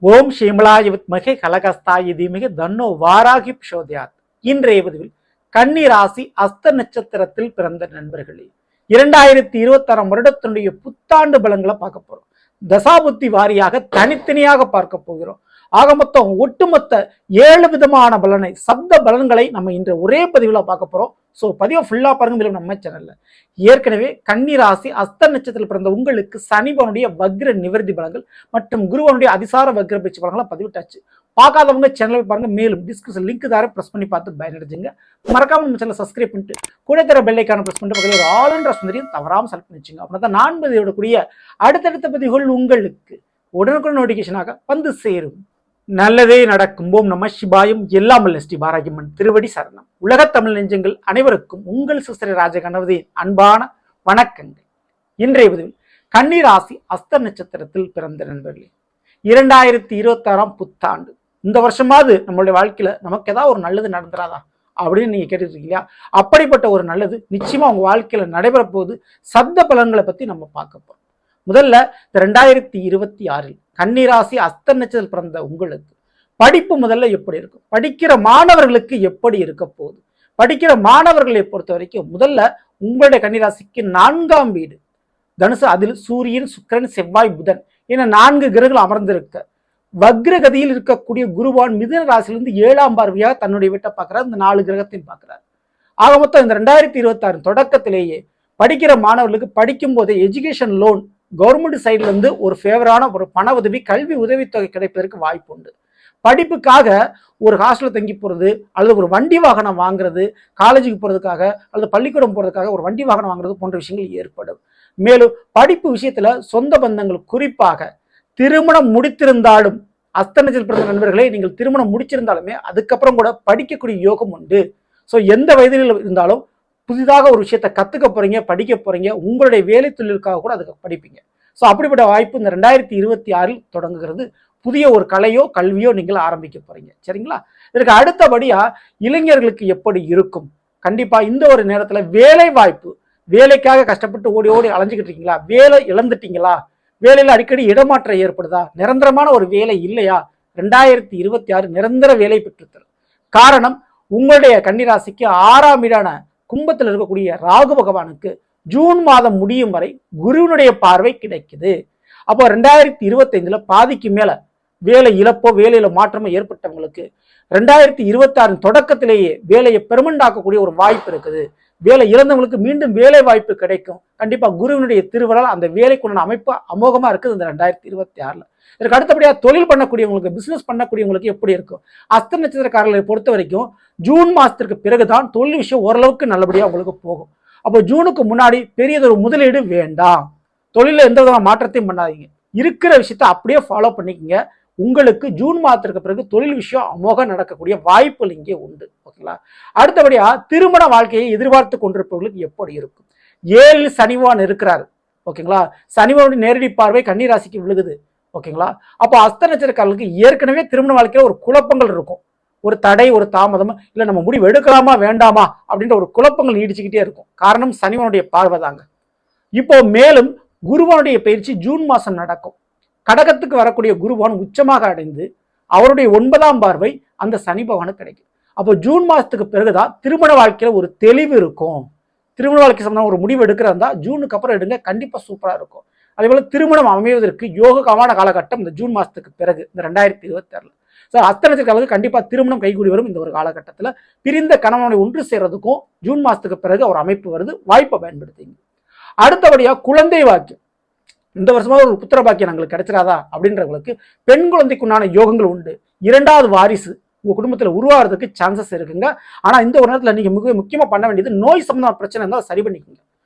ஓம் ஷிமலாய வித்மகே கலகஸ்தாய தீமகி தன்னோ வாராகி பிரசோதயாத். இன்றைய பதிவில் கன்னி ராசி அஸ்த நட்சத்திரத்தில் பிறந்த நண்பர்களே, 2026 வருடத்தினுடைய புத்தாண்டு பலன்களை பார்க்க போறோம். தசாபுத்தி வாரியாக தனித்தனியாக பார்க்க போகிறோம். ஆக மொத்தம் ஒட்டுமொத்த 7 விதமான பலனை, சப்த பலன்களை நம்ம இன்று ஒரே பதிவில் பார்க்க போறோம். ஸோ பதிவை ஃபுல்லா பாருங்க. நம்ம சேனல்ல ஏற்கனவே கன்னி ராசி அஸ்த நட்சத்திரத்தில் பிறந்த உங்களுக்கு சனிபவனுடைய வக்ர நிவர்த்தி பலன்கள் மற்றும் குருவனுடைய அதிசார வக்ர பயிற்சி பலன்களை பதிவிட்டாச்சு. பார்க்காதவங்க சேனலை பாருங்க. மேலும் டிஸ்கிரிப்ஷன் லிங்க் தார பிரஸ் பண்ணி பார்த்து பயனடைஞ்சுங்க. மறக்காம நம்ம சேனலை சப்ஸ்கிரைப் பண்ணிட்டு கூட தர பெல்லைக்கான பிரஸ் பண்ணிட்டு பக்கத்தில் ஒரு ஆல் என்ற சுந்தரியும் தவறாமல் செலக்ட் பண்ணி வச்சுங்க. அப்படின்னா தான் நான் பதிவிடக்கூடிய அடுத்தடுத்த பதிவுகள் உங்களுக்கு உடனுக்குடன் நோட்டிபிகேஷனாக வந்து சேரும். நல்லதே நடக்கும். ஓம் நம சிவாயம். எல்லாம் வல்ல ஸ்ரீ பாராகியம்மன் திருவடி சரணம். உலகத் தமிழ் நெஞ்சங்கள் அனைவருக்கும் உங்கள் சிஸ்டர் ராஜ கணபதியின் அன்பான வணக்கங்கள். இன்றைய பதிவில் கன்னி ராசி அஸ்த நட்சத்திரத்தில் பிறந்த நண்பர்களே, 2026 புத்தாண்டு. இந்த வருஷமாவது நம்மளுடைய வாழ்க்கையில நமக்கு ஏதாவது ஒரு நல்லது நடந்துராதா அப்படின்னு நீங்க கேட்டுருக்கீங்களா? அப்படிப்பட்ட ஒரு நல்லது நிச்சயமா உங்க வாழ்க்கையில நடைபெற போகுது. சப்த பலன்களை பத்தி நம்ம பார்க்க போறோம். முதல்ல 2026 கன்னிராசி அஸ்த நட்சத்திரத்தில் பிறந்த உங்களுக்கு படிப்பு முதல்ல எப்படி இருக்கும், படிக்கிற மாணவர்களுக்கு எப்படி இருக்க போகுது, படிக்கிற மாணவர்களை பொறுத்த வரைக்கும் முதல்ல உங்களுடைய கன்னிராசிக்கு 4ஆம் வீடு தனுசு, அதில் சூரியன், சுக்கிரன், செவ்வாய், புதன் என 4 கிரகங்கள் அமர்ந்திருக்க வக்ரகதியில் இருக்கக்கூடிய குருவான் மிதுன ராசியிலிருந்து 7ஆம் பார்வையாக தன்னுடைய வீட்டை பார்க்கிறார். இந்த 4 கிரகத்தையும் பார்க்கிறார். ஆக மொத்தம் இந்த 2026 தொடக்கத்திலேயே படிக்கிற மாணவர்களுக்கு படிக்கும் போதே எஜுகேஷன் லோன் கவர்மெண்ட் சைட்ல இருந்து ஒரு ஃபேவரான ஒரு பண உதவி, கல்வி உதவித்தொகை கிடைப்பதற்கு வாய்ப்பு உண்டு. படிப்புக்காக ஒரு ஹாஸ்டல்ல தங்கி போறது அல்லது ஒரு வண்டி வாகனம் வாங்குறது, காலேஜுக்கு போறதுக்காக அல்லது பள்ளிக்கூடம் போறதுக்காக ஒரு வண்டி வாகனம் வாங்குறது போன்ற விஷயங்கள் ஏற்படும். மேலும் படிப்பு விஷயத்துல சொந்த பந்தங்கள், குறிப்பாக திருமணம் முடித்திருந்தாலும் அஸ்த நட்சத்திரத்தில் பிறந்த நண்பர்களே, நீங்கள் திருமணம் முடிச்சிருந்தாலுமே அதுக்கப்புறம் கூட படிக்கக்கூடிய யோகம் உண்டு. ஸோ எந்த வயதில் இருந்தாலும் புதிதாக ஒரு விஷயத்தை கற்றுக்க போறீங்க, படிக்க போறீங்க, உங்களுடைய வேலை தொழிலுக்காக கூட அதுக்கு படிப்பீங்க. ஸோ அப்படிப்பட்ட வாய்ப்பு இந்த 2026 தொடங்குகிறது. புதிய ஒரு கலையோ கல்வியோ நீங்கள் ஆரம்பிக்க போறீங்க. சரிங்களா? இதற்கு அடுத்தபடியா இளைஞர்களுக்கு எப்படி இருக்கும்? கண்டிப்பா இந்த ஒரு நேரத்துல வேலை வாய்ப்பு, வேலைக்காக கஷ்டப்பட்டு ஓடி ஓடி அலைஞ்சுக்கிட்டு இருக்கீங்களா? வேலை இழந்துட்டீங்களா? வேலையில அடிக்கடி இடமாற்றம் ஏற்படுதா? நிரந்தரமான ஒரு வேலை இல்லையா? 2026 நிரந்தர வேலை பெற்றுத்தரும். காரணம், உங்களுடைய கன்னிராசிக்கு 6ஆம் வீடான கும்பத்தில் இருக்கக்கூடிய ராகு பகவானுக்கு ஜூன் மாதம் முடியும் வரை குருவினுடைய பார்வை கிடைக்குது. அப்போ 2025 பாதிக்கு மேல வேலை இழப்போ வேலையில மாற்றமோ ஏற்பட்டவங்களுக்கு 2026 தொடக்கத்திலேயே வேலையை பெர்மனன்ட் ஆக்கக்கூடிய ஒரு வாய்ப்பு இருக்குது. வேலை இழந்தவங்களுக்கு மீண்டும் வேலை வாய்ப்பு கிடைக்கும். கண்டிப்பா குருவினுடைய திருவருளால் அந்த வேலைக்குண்டான அமைப்பு அமோகமா இருக்குது இந்த 2026. இதற்கு அடுத்தபடியா தொழில் பண்ணக்கூடியவங்களுக்கு, பிசினஸ் பண்ணக்கூடியவங்களுக்கு எப்படி இருக்கும்? அஸ்த நட்சத்திரக்காரர்களை பொறுத்த வரைக்கும் ஜூன் மாசத்திற்கு பிறகுதான் தொழில் விஷயம் ஓரளவுக்கு நல்லபடியா உங்களுக்கு போகும். அப்போ ஜூனுக்கு முன்னாடி பெரியதொரு முதலீடு வேண்டாம். தொழில எந்த விதமான மாற்றத்தையும் பண்ணாதீங்க. இருக்கிற விஷயத்த அப்படியே ஃபாலோ பண்ணிக்கங்க. உங்களுக்கு ஜூன் மாதத்திற்கு பிறகு தொழில் விஷயம் அமோகம் நடக்கக்கூடிய வாய்ப்புகள் இங்கே உண்டு. ஓகேங்களா? அடுத்தபடியா திருமண வாழ்க்கையை எதிர்பார்த்து கொண்டிருப்பவர்களுக்கு எப்படி இருக்கும்? 7 சனிவான் இருக்கிறாரு. ஓகேங்களா? சனிவானுடைய நேரடி பார்வை கன்னிராசிக்கு விழுகுது. ஓகேங்களா? அப்போ அஸ்த நட்சத்திரக்காரர்களுக்கு ஏற்கனவே திருமண வாழ்க்கையில ஒரு குழப்பங்கள் இருக்கும். ஒரு தடை, ஒரு தாமதம், இல்லை நம்ம முடிவு எடுக்கலாமா வேண்டாமா அப்படின்ற ஒரு குழப்பங்கள் நீடிச்சுக்கிட்டே இருக்கும். காரணம் சனிவனுடைய பார்வை தாங்க. இப்போ மேலும் குருவானுடைய பயிற்சி ஜூன் மாசம் நடக்கும். கடகத்துக்கு வரக்கூடிய குருவான் உச்சமாக அடைந்து அவருடைய 9ஆம் பார்வை அந்த சனி பகவானுக்கு கிடைக்கும். அப்போ ஜூன் மாசத்துக்கு பிறகுதான் திருமண வாழ்க்கையில ஒரு தெளிவு இருக்கும். திருமண வாழ்க்கை சம்பந்தம் ஒரு முடிவு எடுக்கிறதா ஜூனுக்கு அப்புறம் எடுங்க, கண்டிப்பா சூப்பரா இருக்கும். அதே போல திருமணம் அமைவதற்கு யோகமான காலகட்டம் இந்த ஜூன் மாசத்துக்கு பிறகு இந்த 2026. சார் அஸ்த நட்சத்திரக்காரர்களுக்கு கண்டிப்பா திருமணம் கைகூடி வரும். இந்த ஒரு காலகட்டத்தில் பிரிந்த கணவனை ஒன்று சேர்றதுக்கும் ஜூன் மாசத்துக்கு பிறகு ஒரு அமைப்பு வருது. வாய்ப்பை பயன்படுத்திங்க. அடுத்தபடியா குழந்தை வாக்கியம். இந்த வருஷமா ஒரு புத்திர பாக்கியம் எங்களுக்கு கிடைச்சிடாதா அப்படின்றவங்களுக்கு பெண் குழந்தைக்குண்டான யோகங்கள் உண்டு. 2வது வாரிசு உங்க குடும்பத்தில் உருவாகிறதுக்கு சான்சஸ் இருக்குங்க. ஆனா இந்த ஒரு நேரத்தில் நீங்க மிக முக்கியமா பண்ண வேண்டியது, நோய் சம்பந்தமான பிரச்சனை இருந்தால் சரி பண்ணிக்கோங்க.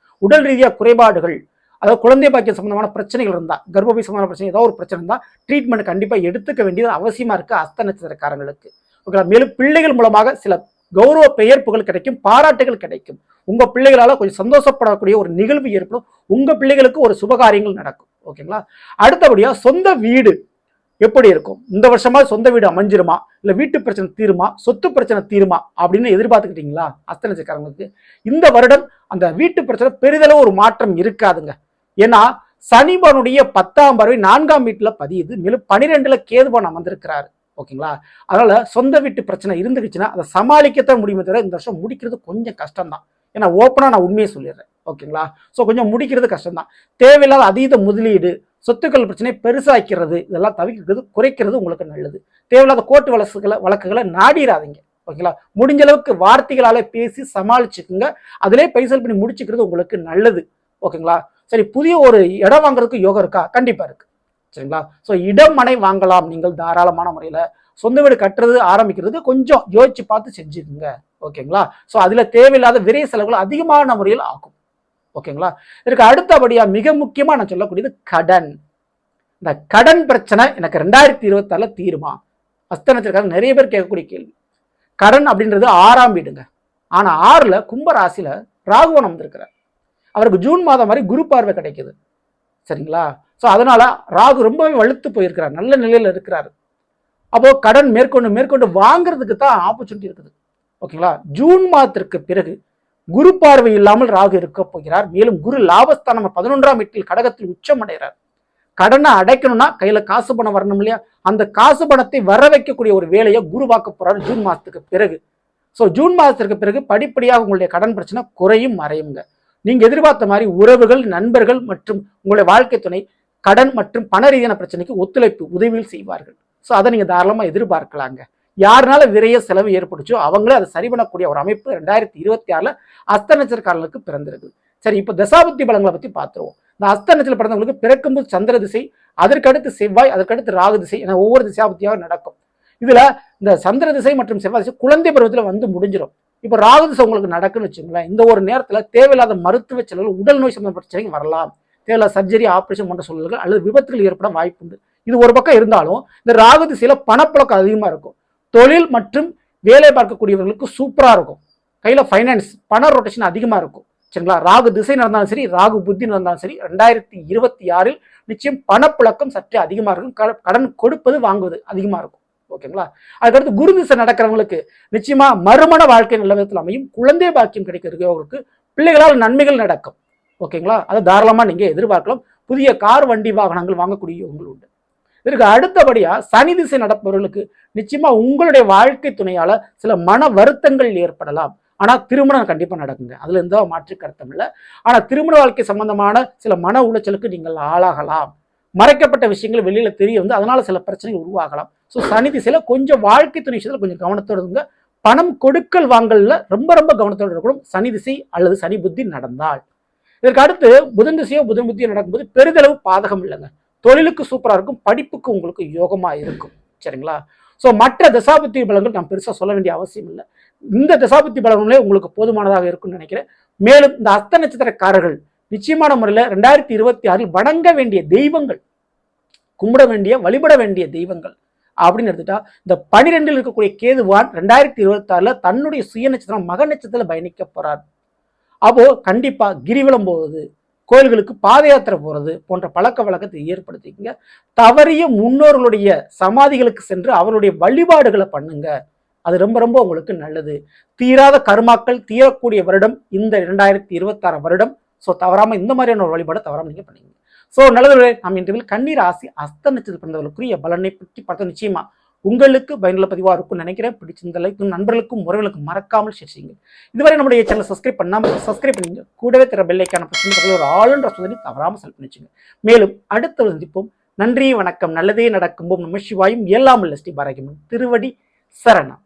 உடல் ரீதியா குறைபாடுகள், அதாவது குழந்தை பாக்கியம் சம்பந்தமான பிரச்சனைகள் இருந்தா, கர்ப்பப்பை சம்பந்தமான பிரச்சனை, ஏதாவது ஒரு பிரச்சனை இருந்தா ட்ரீட்மெண்ட் கண்டிப்பா எடுத்துக்க வேண்டியது அவசியமா இருக்கு அஸ்த நட்சத்திரக்காரங்களுக்கு. ஓகே? மேலும் பிள்ளைகள் மூலமாக சில கௌரவ பெயர்ப்புகள் கிடைக்கும், பாராட்டுகள் கிடைக்கும். உங்க பிள்ளைகளால கொஞ்சம் சந்தோஷப்படக்கூடிய ஒரு நிகழ்வு ஏற்படும். உங்க பிள்ளைகளுக்கு ஒரு சுபகாரியங்கள் நடக்கும். ஓகேங்களா? அடுத்தபடியா சொந்த வீடு எப்படி இருக்கும்? இந்த வருஷமா சொந்த வீடு அமைஞ்சிருமா, இல்ல வீட்டு பிரச்சனை தீருமா, சொத்து பிரச்சனை தீருமா அப்படின்னு எதிர்பார்த்துக்கிட்டீங்களா? அஸ்த நட்சத்திரக்காரங்களுக்கு இந்த வருடம் அந்த வீட்டு பிரச்சனை பெரிதளவு ஒரு மாற்றம் இருக்காதுங்க. ஏன்னா சனிபனுடைய 10ஆம் பார்வை 4ஆம் வீட்டுல பதியுது. மேலும் 12ல கேதுபன் அமர்ந்திருக்கிறாரு. ஓகேங்களா? அதனால சொந்த வீட்டு பிரச்சனை இருந்துச்சுன்னா அதை சமாளிக்கத்தான் முடியுமே தவிர இந்த வருஷம் முடிக்கிறது கொஞ்சம் கஷ்டம் தான். ஏன்னா ஓப்பனா நான் உண்மையை சொல்லிடுறேன். ஓகேங்களா? ஸோ கொஞ்சம் முடிக்கிறது கஷ்டம் தான். தேவையில்லாத அதீத முதலீடு, சொத்துக்கள் பிரச்சனை பெருசாக்கிறது, இதெல்லாம் தவிர்க்கிறது, குறைக்கிறது உங்களுக்கு நல்லது. தேவையில்லாத கோர்ட்டு வழக்குகளை நாடிடாதீங்க. ஓகேங்களா? முடிஞ்ச அளவுக்கு வார்த்தைகளால பேசி சமாளிச்சுக்குங்க. அதிலே பைசல் பண்ணி முடிச்சுக்கிறது உங்களுக்கு நல்லது. ஓகேங்களா? சரி, புதிய ஒரு இடம் வாங்குறதுக்கு யோகம் இருக்கா? கண்டிப்பா இருக்கு. சரிங்களா? ஸோ இடம் மனை வாங்கலாம் நீங்கள் தாராளமான முறையில். சொந்த வீடு கட்டுறது ஆரம்பிக்கிறது கொஞ்சம் யோசிச்சு பார்த்து செஞ்சுக்குங்க. ஓகேங்களா? ஸோ அதில் தேவையில்லாத விரை செலவுகள் அதிகமான முறையில் ஆகும். ஓகேங்களா? இதற்கு அடுத்தபடியாக மிக முக்கியமாக நான் சொல்லக்கூடியது கடன். இந்த கடன் பிரச்சனை எனக்கு 2026 தீருமா? அஸ்தனத்திற்காக நிறைய பேர் கேட்கக்கூடிய கேள்வி. கடன் அப்படின்றது 6ஆம் வீடுங்க. ஆனால் 6ல் கும்பராசியில் ராகுவன் வந்திருக்கிறார். அவருக்கு ஜூன் மாதம் வரை குரு பார்வை கிடைக்குது. சரிங்களா? ஸோ அதனால ராகு ரொம்பவே வலுத்து போயிருக்கிறார், நல்ல நிலையில் இருக்கிறார். அப்போ கடன் மேற்கொண்டு வாங்குறதுக்கு தான் ஆப்பர்ச்சுனிட்டி இருக்குது. ஓகேங்களா? ஜூன் மாதத்திற்கு பிறகு குரு பார்வை இல்லாமல் ராகு இருக்க போகிறார். மேலும் குரு லாபஸ்தானம் 11ஆம் வீட்டில் கடகத்தில் உச்சம் அடைகிறார். கடனை அடைக்கணும்னா கையில காசு பணம் வரணும் இல்லையா? அந்த காசு பணத்தை வர வைக்கக்கூடிய ஒரு வேலையை குரு பார்க்க போறாரு ஜூன் மாதத்துக்கு பிறகு. ஸோ ஜூன் மாதத்திற்கு பிறகு படிப்படியாக உங்களுடைய கடன் பிரச்சனை குறையும் மறையுங்க. நீங்க எதிர்பார்த்த மாதிரி உறவுகள், நண்பர்கள் மற்றும் உங்களுடைய வாழ்க்கை துணை கடன் மற்றும் பண ரீதியான பிரச்சனைக்கு ஒத்துழைப்பு உதவியில் செய்வார்கள். ஸோ அதை நீங்க தாராளமா எதிர்பார்க்கலாங்க. யாருனால விரைய செலவு ஏற்படுச்சோ அவங்களே அதை சரி பண்ணக்கூடிய ஒரு அமைப்பு 2026 அஸ்த நட்சத்திரக்காரர்களுக்கு பிறந்திருக்கு. சரி, இப்போ தசாபுத்தி பலங்களை பத்தி பார்த்துருவோம். இந்த அஸ்த நட்சத்திரம் பிறந்தவங்களுக்கு பிறக்கும்போது சந்திர திசை, அதற்கடுத்து செவ்வாய், அதற்கடுத்து ராகு திசை என ஒவ்வொரு திசாபுத்தியாக நடக்கும். இதுல இந்த சந்திர திசை மற்றும் செவ்வாய் திசை குழந்தை பருவத்தில் வந்து முடிஞ்சிடும். இப்போ ராகு திசை உங்களுக்கு நடக்குன்னு வச்சுங்களேன். இந்த ஒரு நேரத்தில் தேவையில்லாத மருத்துவ செலவுகள், உடல் நோய் சம்பந்த பிரச்சனைகள் வரலாம். தேவையில்லாத சர்ஜரி, ஆபரேஷன் போன்ற சூழல்கள் அல்லது விபத்துகள் ஏற்பட வாய்ப்புண்டு. இது ஒரு பக்கம் இருந்தாலும் இந்த ராகு திசையில பணப்புழக்கம் அதிகமா இருக்கும். தொழில் மற்றும் வேலை பார்க்கக்கூடியவர்களுக்கு சூப்பரா இருக்கும். கையில ஃபைனான்ஸ், பண ரொட்டேஷன் அதிகமா இருக்கும். சரிங்களா? ராகு திசை நடந்தாலும் சரி, ராகு புத்தி நடந்தாலும் சரி, 2026 நிச்சயம் பணப்புழக்கம் சற்றே அதிகமா இருக்கும். கடன் கொடுப்பது வாங்குவது அதிகமா இருக்கும். ஓகேங்களா? அதுக்கடுத்து குரு திசை நடக்கிறவங்களுக்கு நிச்சயமா மறுமண வாழ்க்கை நல்ல விதத்தில் அமையும். குழந்தை பாக்கியம் கிடைக்கிறவங்களுக்கு பிள்ளைகளால் நன்மைகள் நடக்கும். ஓகேங்களா? அதை தாராளமா நீங்க எதிர்பார்க்கலாம். புதிய கார், வண்டி, வாகனங்கள் வாங்கக்கூடியவங்க உண்டு. இதற்கு அடுத்தபடியா சனி திசை நடப்பவர்களுக்கு நிச்சயமா உங்களுடைய வாழ்க்கை துணையால சில மன வருத்தங்கள் ஏற்படலாம். ஆனா திருமணம் கண்டிப்பா நடக்குங்க. அதுல எந்த மாற்று கருத்தும் இல்லை. ஆனா திருமண வாழ்க்கை சம்பந்தமான சில மன உளைச்சலுக்கு நீங்கள் ஆளாகலாம். மறைக்கப்பட்ட விஷயங்கள் வெளியில தெரிய வந்து அதனால சில பிரச்சனைகள் உருவாகலாம். ஸோ சனி திசையில கொஞ்சம் வாழ்க்கை துணை விஷயத்துல கொஞ்சம் கவனத்தோடு இருங்க. பணம் கொடுக்கல் வாங்கல்ல ரொம்ப ரொம்ப கவனத்தோடு இருக்கணும் சனி திசை அல்லது சனி புத்தி நடந்தால். இதற்கு அடுத்து புதன் திசையோ புதன் புத்தியோ நடக்கும்போது பெரிதளவு பாதகம் இல்லைங்க. தொழிலுக்கு சூப்பரா இருக்கும், படிப்புக்கு உங்களுக்கு யோகமா இருக்கும். சரிங்களா? ஸோ மற்ற தசாபுத்தி பலன்கள் நான் பெருசாக சொல்ல வேண்டிய அவசியம் இல்லை. இந்த தசாபுத்தி பலன்களே உங்களுக்கு போதுமானதாக இருக்கும்னு நினைக்கிறேன். மேலும் இந்த அஸ்த நட்சத்திரக்காரர்கள் நிச்சயமான முறையில் 2026 வணங்க வேண்டிய தெய்வங்கள், கும்பிட வேண்டிய, வழிபட வேண்டிய தெய்வங்கள் அப்படின்னு எடுத்துட்டா இந்த 12ல் இருக்கக்கூடிய கேதுவான் 2026 தன்னுடைய சுய நட்சத்திரம் மக நட்சத்திரத்தில் பயணிக்க போறார். அப்போ கண்டிப்பா கிரிவலம் போவது, கோயில்களுக்கு பாத யாத்திரை போறது போன்ற பழக்க வழக்கத்தை ஏற்படுத்திக்கங்க. தவறிய முன்னோர்களுடைய சமாதிகளுக்கு சென்று அவருடைய வழிபாடுகளை பண்ணுங்க. அது ரொம்ப ரொம்ப உங்களுக்கு நல்லது. தீராத கர்மாக்கள் தீரக்கூடிய வருடம் இந்த 2026 வருடம். ஸோ தவறாம இந்த மாதிரியான ஒரு வழிபாடு தவறாம நீங்க பண்ணுங்க. ஸோ நல்லது. நாம் இன்றைய கன்னி ராசி அஸ்த நட்சத்திர பிறந்தவர்களுக்குரிய பலனை பற்றி பார்த்தா நிச்சயமா உங்களுக்கு பயனுள்ள பதிவாக இருக்கும்னு நினைக்கிறேன். பிடிச்சிருந்த லைக் நண்பர்களுக்கும் உறவுகளுக்கும் மறக்காமல் ஷேர் செய்யுங்க. இதுவரை நம்முடைய சேனல் சப்ஸ்கிரைப் பண்ணாமல் சப்ஸ்கிரைப் பண்ணுங்க. கூடவே தர பெல்லைக்கான பிரச்சனை ஒரு ஆளுன்ற சோதனை தவறாமல் செலக்ட் பண்ணி வச்சுங்க. மேலும் அடுத்த சந்திப்போம். நன்றி, வணக்கம். நல்லதே நடக்கும். நம சிவாயும் எல்லாம் உள்ள ஸ்ரீ பாரகியம்மன் திருவடி சரணம்.